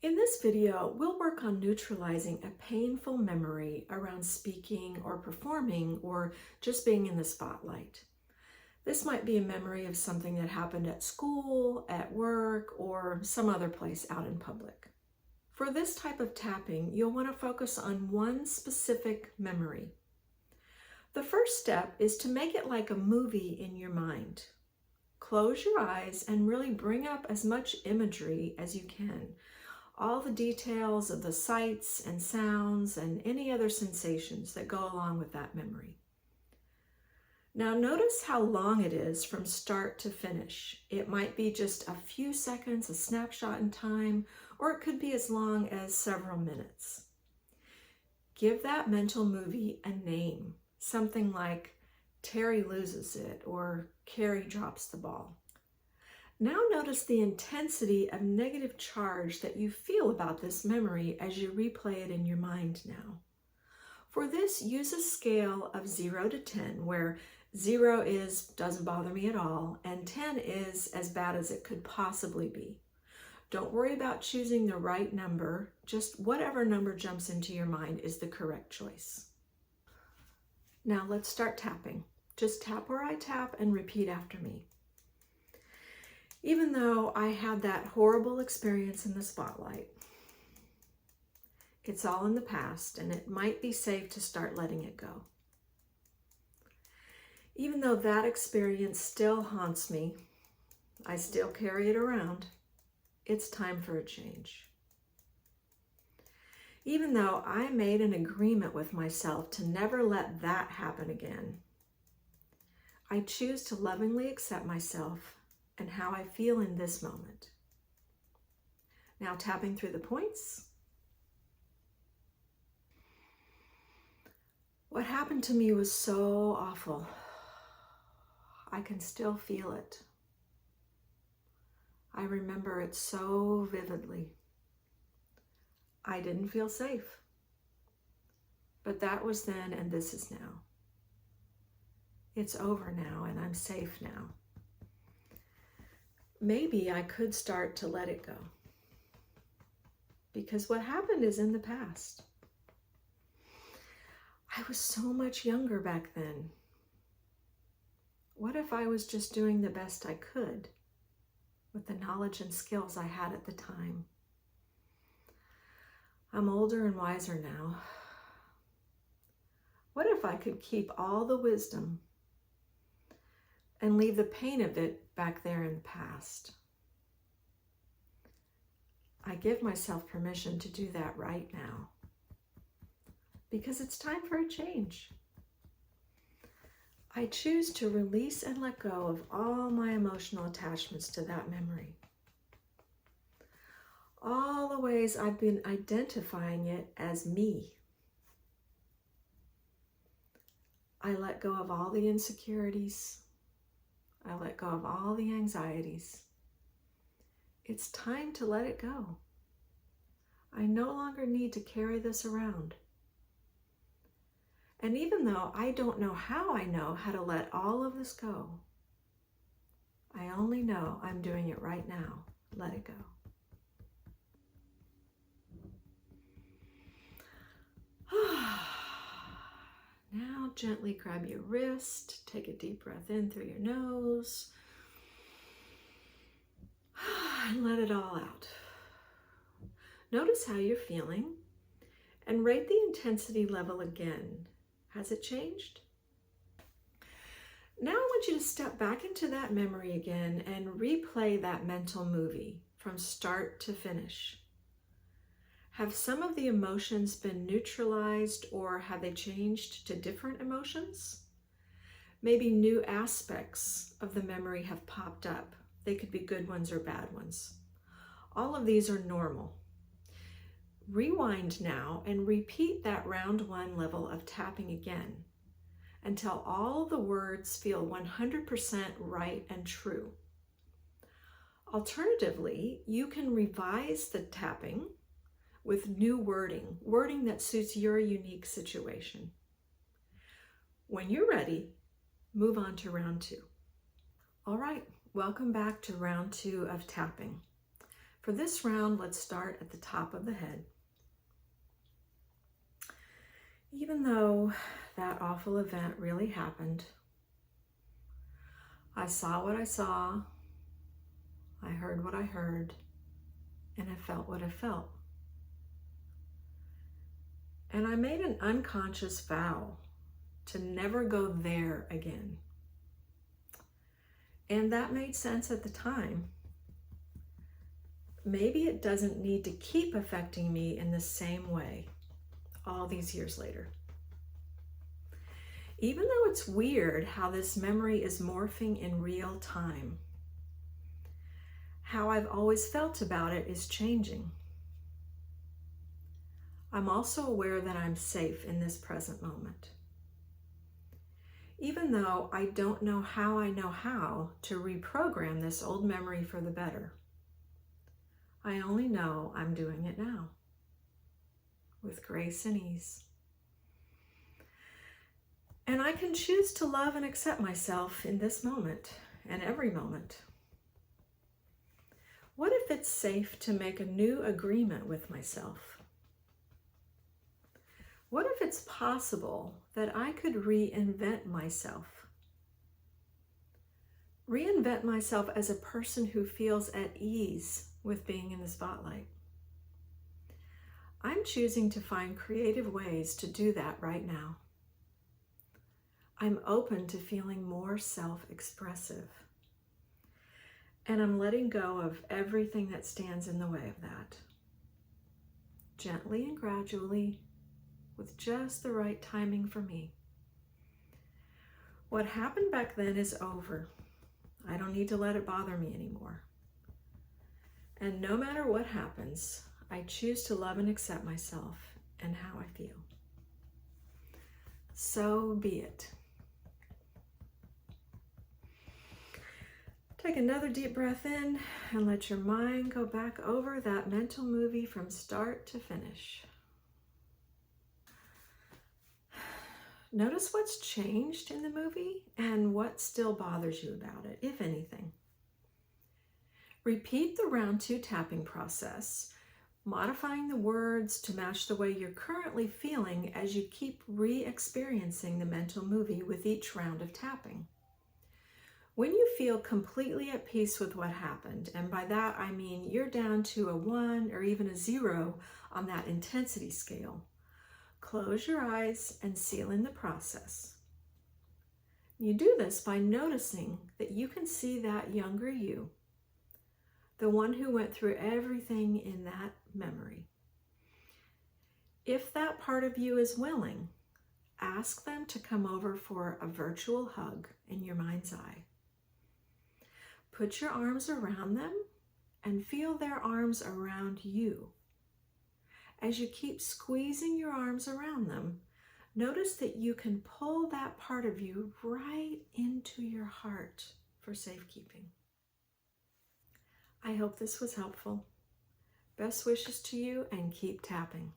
In this video, we'll work on neutralizing a painful memory around speaking or performing or just being in the spotlight. This might be a memory of something that happened at school, at work, or some other place out in public. For this type of tapping, you'll want to focus on one specific memory. The first step is to make it like a movie in your mind. Close your eyes and really bring up as much imagery as you can. All the details of the sights and sounds and any other sensations that go along with that memory. Now notice how long it is from start to finish. It might be just a few seconds, a snapshot in time, or it could be as long as several minutes. Give that mental movie a name, something like Terry loses it or Carrie drops the ball. Now notice the intensity of negative charge that you feel about this memory as you replay it in your mind now. For this, use a scale of 0 to 10, where 0 is doesn't bother me at all, and 10 is as bad as it could possibly be. Don't worry about choosing the right number, just whatever number jumps into your mind is the correct choice. Now let's start tapping. Just tap where I tap and repeat after me. Even though I had that horrible experience in the spotlight, it's all in the past and it might be safe to start letting it go. Even though that experience still haunts me, I still carry it around, it's time for a change. Even though I made an agreement with myself to never let that happen again, I choose to lovingly accept myself and how I feel in this moment. Now tapping through the points. What happened to me was so awful. I can still feel it. I remember it so vividly. I didn't feel safe. But that was then and this is now. It's over now and I'm safe now. Maybe I could start to let it go. Because what happened is in the past. I was so much younger back then. What if I was just doing the best I could with the knowledge and skills I had at the time? I'm older and wiser now. What if I could keep all the wisdom and leave the pain of it back there in the past? I give myself permission to do that right now because it's time for a change. I choose to release and let go of all my emotional attachments to that memory. All the ways I've been identifying it as me. I let go of all the insecurities. I let go of all the anxieties. It's time to let it go. I no longer need to carry this around. And even though I don't know how I know how to let all of this go, I only know I'm doing it right now. Let it go. Now gently grab your wrist, take a deep breath in through your nose, and let it all out. Notice how you're feeling and rate the intensity level again. Has it changed? Now I want you to step back into that memory again and replay that mental movie from start to finish. Have some of the emotions been neutralized or have they changed to different emotions? Maybe new aspects of the memory have popped up. They could be good ones or bad ones. All of these are normal. Rewind now and repeat that round 1 level of tapping again until all the words feel 100% right and true. Alternatively, you can revise the tapping with new wording that suits your unique situation. When you're ready, move on to round 2. All right, welcome back to round 2 of tapping. For this round, let's start at the top of the head. Even though that awful event really happened, I saw what I saw, I heard what I heard, and I felt what I felt. And I made an unconscious vow to never go there again. And that made sense at the time. Maybe it doesn't need to keep affecting me in the same way all these years later. Even though it's weird how this memory is morphing in real time, how I've always felt about it is changing. I'm also aware that I'm safe in this present moment. Even though I don't know how to reprogram this old memory for the better, I only know I'm doing it now with grace and ease. And I can choose to love and accept myself in this moment and every moment. What if it's safe to make a new agreement with myself? What if it's possible that I could reinvent myself? Reinvent myself as a person who feels at ease with being in the spotlight. I'm choosing to find creative ways to do that right now. I'm open to feeling more self-expressive. And I'm letting go of everything that stands in the way of that. Gently and gradually, with just the right timing for me. What happened back then is over. I don't need to let it bother me anymore. And no matter what happens, I choose to love and accept myself and how I feel. So be it. Take another deep breath in and let your mind go back over that mental movie from start to finish. Notice what's changed in the movie and what still bothers you about it, if anything. Repeat the round 2 tapping process, modifying the words to match the way you're currently feeling as you keep re-experiencing the mental movie with each round of tapping. When you feel completely at peace with what happened, and by that I mean you're down to a 1 or even a 0 on that intensity scale, close your eyes and seal in the process. You do this by noticing that you can see that younger you, the one who went through everything in that memory. If that part of you is willing, ask them to come over for a virtual hug in your mind's eye. Put your arms around them and feel their arms around you. As you keep squeezing your arms around them, notice that you can pull that part of you right into your heart for safekeeping. I hope this was helpful. Best wishes to you and keep tapping.